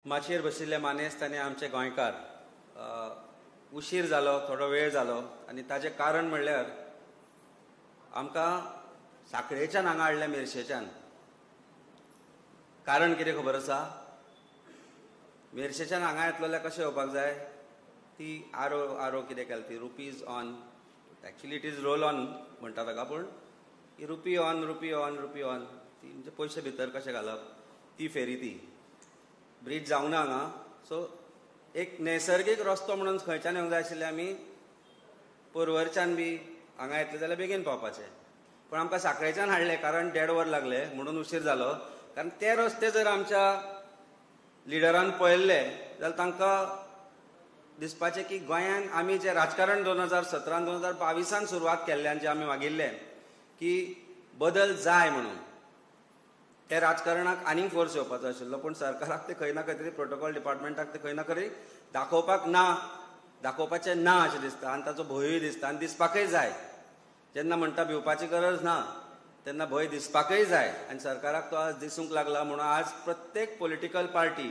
माचयेर बशिल्ले मानेस्तांनी आमचे गोंयकार उशीर जालो, थोडो वेळ जालो आनी ताजें कारण म्हणल्यार आमकां सांखळेच्यान हांगा हाडलें मेर्शेच्यान. कारण कितें खबर आसा? मेर्शेच्यान हांगा येतलो जाल्यार कशें येवपाक जाय? ती आरो कितें केल्या ती rupees on, actually it is roll on म्हणटा ताका, पूण ही रुपी ऑन ती म्हणजे पयशे भितर कशें घालप ती फेरी ती. ब्रीज जावना हांगा, सो एक नैसर्गीक रस्तो म्हणून खंयच्यान येवंक जाय आशिल्लें आमी पर्वरच्यान बी हांगा येतले जाल्यार बेगीन पावपाचें. पूण आमकां सांखळेच्यान हाडलें कारण 1.5 वर लागले म्हणून उशीर जालो. कारण ते रस्ते जर आमच्या लिडरान पळयल्ले जाल्यार तांकां दिसपाचें की गोंयांत आमी जें राजकारण 2017-2022 सुरवात केल्ल्यान जें आमी मागिल्लें की बदल जाय म्हणून, त्या राजकारणाक आनीक फोर्स येवपाचो आशिल्लो. पूण सरकाराक ते खंय ना खंय तरी प्रोटोकॉल डिपार्टमेंटाक ते खंय ना खंय दाखोवपाचें ना अशें दिसता आनी ताचो भंयूय दिसता आनी दिसपाकय जाय. जेन्ना म्हणटा भिवपाची गरज ना तेन्ना भंय दिसपाकय जाय आनी सरकाराक तो आज दिसूंक लागला. म्हणून आज प्रत्येक पॉलिटिकल पार्टी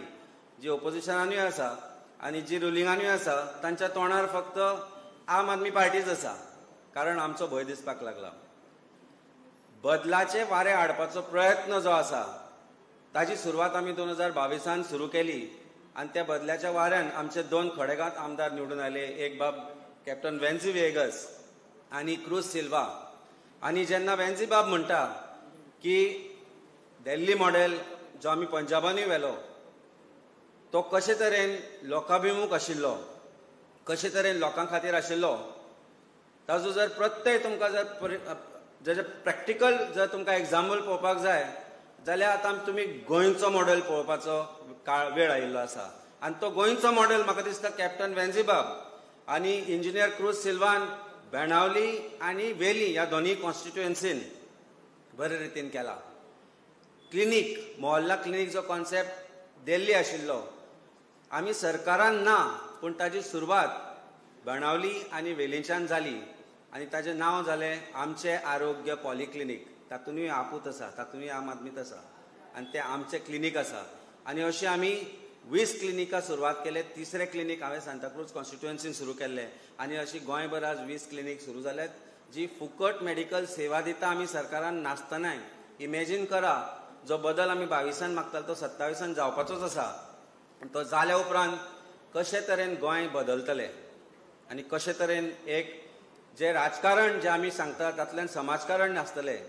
जी ओपोजिशनानूय आसा आनी जी रुलिंगानूय आसा तांच्या तोंडार फक्त आम आदमी पार्टीच आसा, कारण आमचो भंय दिसपाक लागला. बदलाचे वारे हाडपाचो प्रयत्न जो आसा ताची सुरवात आमी 2022 सुरू केली आनी त्या बदल्याच्या वाऱ्यान आमचे 2 खडेगांत आमदार निवडून आयले. एक बाब कॅप्टन वेन्झी वेगस आनी क्रूज सिल्वा. आनी जेन्ना वेन्झी बाब म्हणटा की दिल्ली मॉडेल जो आमी पंजाबानूय व्हेलो तो कशे तरेन लोकाभिमूख आशिल्लो, कशे तरेन लोकां खातीर आशिल्लो, ताजो जर प्रत्यय तुमकां जर प्रॅक्टिकल जर तुमकां एग्जाम्पल पळोवपाक जाय जाल्यार आतां तुमी गोंयचो मॉडेल पळोवपाचो वेळ आयिल्लो आसा. आनी तो गोंयचो मॉडेल म्हाका दिसता कॅप्टन वेन्झी बाब आनी इंजिनियर क्रूज सिल्वान बेणावली आनी वेली ह्या दोनूय कॉन्स्टिट्युएन्सीन बरे रितीन केला. क्लिनीक, मोहल्ला क्लिनीक जो कॉन्सेप्ट दिल्ली आशिल्लो, आमी सरकारान ना पूण ताची सुरवात बेणावली आनी वेलींच्यान जाली आनी ताचें नांव जालें आमचें आरोग्य पॉलिक्लिनीक. तातूंतय आपूत आसा, तातूंतय आम आदमीच आसा आनी तें आमचें क्लिनीक आसा. आनी अशें आमी 20 क्लिनिकां सुरवात केले. 3रे क्लिनीक हांवें सांताक्रूज कॉन्स्टिट्युएन्सीन सुरू केल्लें आनी अशी गोंयभर आज 20 क्लिनीक सुरू जाल्यात जी फुकट मेडिकल सेवा दिता आमी सरकारान नासतनाय. इमॅजीन करा, जो बदल आमी 22 मागतालो तो 27 जावपाचोच आसा. तो जाल्या उपरांत कशे तरेन गोंय बदलतलें आनी कशे तरेन एक जें राजकारण जें आमी सांगता तातूंतल्यान समाजकारण आसतलें,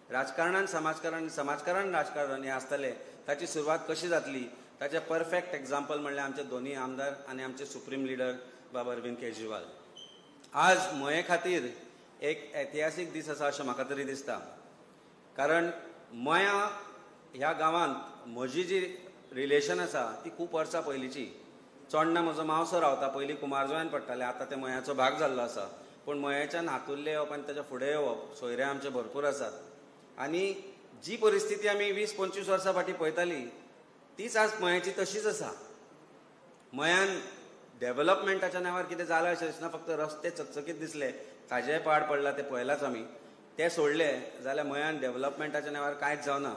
राजकारणान समाजकारण राजकारण हें आसतलें, ताची सुरवात कशी जातली ताचें परफेक्ट एग्जाम्पल म्हणल्यार आमचे दोनूय आमदार आनी आमचे सुप्रीम लिडर बाबा अरविंद केजरीवाल. आज मये खातीर एक ऐतिहासीक दीस आसा अशें म्हाका तरी दिसता. कारण मया ह्या गांवांत म्हजी जी रिलेशन आसा ती खूब वर्सां पयलींची. चोडणा म्हजो मावसो रावता, पयलीं कुमारजुव्यान पडटाले, आतां ते मयाचो भाग जाल्लो आसा. पूण मयाच्यान हातुर्ले येवप आनी ताच्या फुडें येवप सोयरे आमचे भरपूर आसात. आनी जी परिस्थिती आमी 20-25 वर्सां फाटीं पळयताली तीच आज मयाची तशीच आसा. मयान डेव्हलपमेंटाच्या नांवार कितें जालां अशें दिसना. फक्त रस्ते चकचकीत दिसले, ताजेय पाड पडला ते पळयलाच आमी. ते सोडले जाल्यार मयान डेव्हलपमेंटाच्या नांवार कांयच जावना.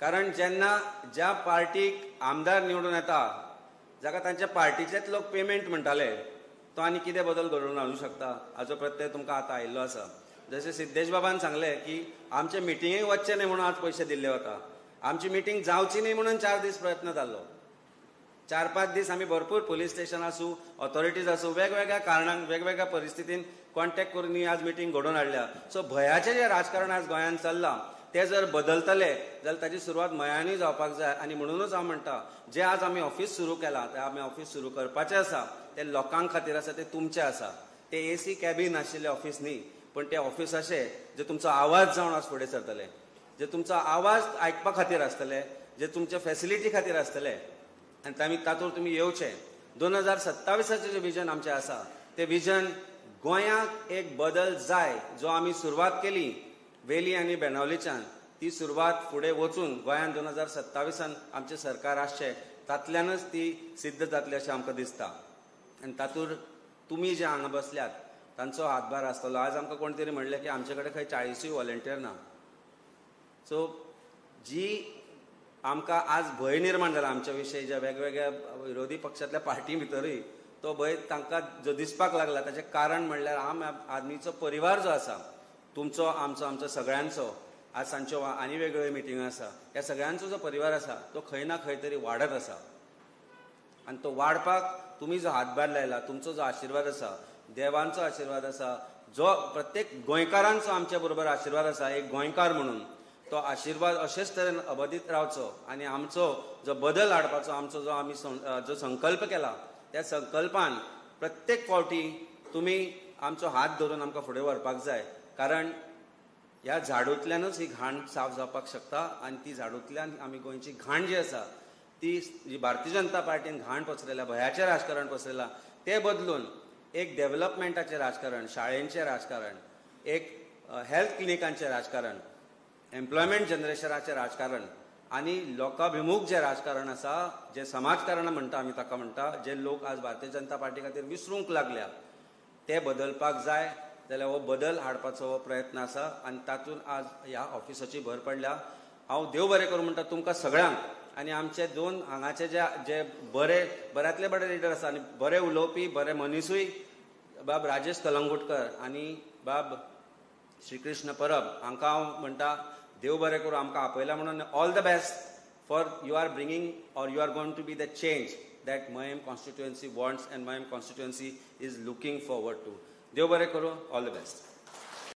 कारण जेन्ना ज्या पार्टीक आमदार निवडून येता जाका तांच्या पार्टीचेच लोक पेमेंट म्हणटाले, तो आनी कितें बदल घडोवन हाडूंक शकता हाचो प्रत्यय तुमकां आतां आयिल्लो आसा. जशें सिद्धेश बाबान सांगलें की आमचे मिटिंगेक वचचें न्हय म्हणून आज पयशे दिल्ले वता. आमची मिटींग जावची न्हय म्हणून 4 दीस प्रयत्न जाल्लो. 4-5 दीस आमी भरपूर पुलीस स्टेशन आसूं, ऑथॉरिटीज आसूं, वेगवेगळ्या कारणांक वेगवेगळ्या परिस्थितीन कॉन्टॅक्ट करून ही आज मिटींग घडोवन हाडल्या. सो भयाचें जें राजकारण आज गोंयांत चल्लां तें जर बदलतलें जाल्यार ताची सुरवात मयानूय जावपाक जाय. आनी म्हणूनच हांव म्हणटा जें आज आमी ऑफीस सुरू केलां तें आमी ऑफीस सुरू करपाचें आसा तें लोकां खातीर आसा, तें तुमचें आसा. तें AC कॅबीन आशिल्लें ऑफीस न्ही, पूण तें ऑफीस अशें जें तुमचो आवाज जावन आज फुडें सरतलें, जे तुमचो आवाज आयकपा खातीर आसतले, जे तुमचे फॅसिलिटी खातीर आसतले आनी तातूंत तुमी येवचे. 2027 जें विजन आमचें आसा तें विजन गोंयांत एक बदल जाय जो आमी सुरवात केली वेली आनी बेणावलीच्यान. ती सुरवात फुडें वचून गोंयांत 2027 आमचें सरकार आसचें, तातूंतल्यानच ती सिद्ध जातली अशें आमकां दिसता. आनी तातूंत तुमी जे हांगा बसल्यात तांचो हातभार आसतलो. आज आमकां कोण तरी म्हणलें की आमचे कडेन खंय 40 व्हॉलंटियर ना. सो जी आमकां आज भंय निर्माण जाला आमच्या विशयी ज्या वेगवेगळ्या विरोधी पक्षांतल्या पार्टी भितरूय तो भंय तांकां जो दिसपाक लागला ताचें कारण म्हणल्यार आम आदमीचो परिवार जो आसा तुमचो आमचो सगळ्यांचो आज सांजच्यो आनी वेगवेगळ्यो मिटिंगो आसा ह्या सगळ्यांचो जो परिवार आसा तो खंय ना खंय तरी वाडत आसा आनी तो वाडपाक तुमी जो हातभार लायला तुमचो जो आशिर्वाद आसा देवांचो आशिर्वाद आसा जो प्रत्येक गोंयकारांचो आमच्या बरोबर आशिर्वाद आसा एक गोंयकार म्हणून तो आशिर्वाद अशेच तरेन अबादीत रावचो आनी आमचो जो बदल हाडपाचो आमचो जो आमी जो संकल्प केला त्या संकल्पान प्रत्येक फावटी तुमी आमचो हात धरून आमकां फुडें व्हरपाक जाय कारण ह्या झाडूंतल्यानूच ही घाण साफ जावपाक शकता आनी ती झाडूंतल्यान आमी गोंयची घाण जी आसा ती जी भारतीय जनता पार्टीन घाण पसरयल्या भयाचें राजकारण पसरयलां ते बदलून एक डेव्हलपमेंटाचें राजकारण शाळेंचें राजकारण एक हेल्थ क्लिनिकांचें राजकारण एम्प्लॉयमेंट जनरेशनाचें राजकारण आनी लोकाभिमुख जें राजकारण आसा जें समाजकारण म्हणटा आमी ताका म्हणटा जे लोक आज भारतीय जनता पार्टी खातीर विसरूंक लागल्या ते बदलपाक जाय जाल्यार हो बदल हाडपाचो प्रयत्न आसा आनी तातूंत आज ह्या ऑफिसाची भर पडल्या हांव देव बरें करूं म्हणटा तुमकां सगळ्यांक आनी आमचे दोन हांगाचे जे बऱ्यांतले बरे लिडर आसा आनी बरे उलोवपी बरे मनीसूय बाब राजेश कलंगूटकर आनी बाब श्रीकृष्ण परब हांकां हांव म्हणटा देव बरें करूं आमकां आपयला म्हणून all the best for you are bringing or you are going to be the change that Mayem constituency wants and Mayem constituency is looking forward to देव बरें करूं ऑल द बेस्ट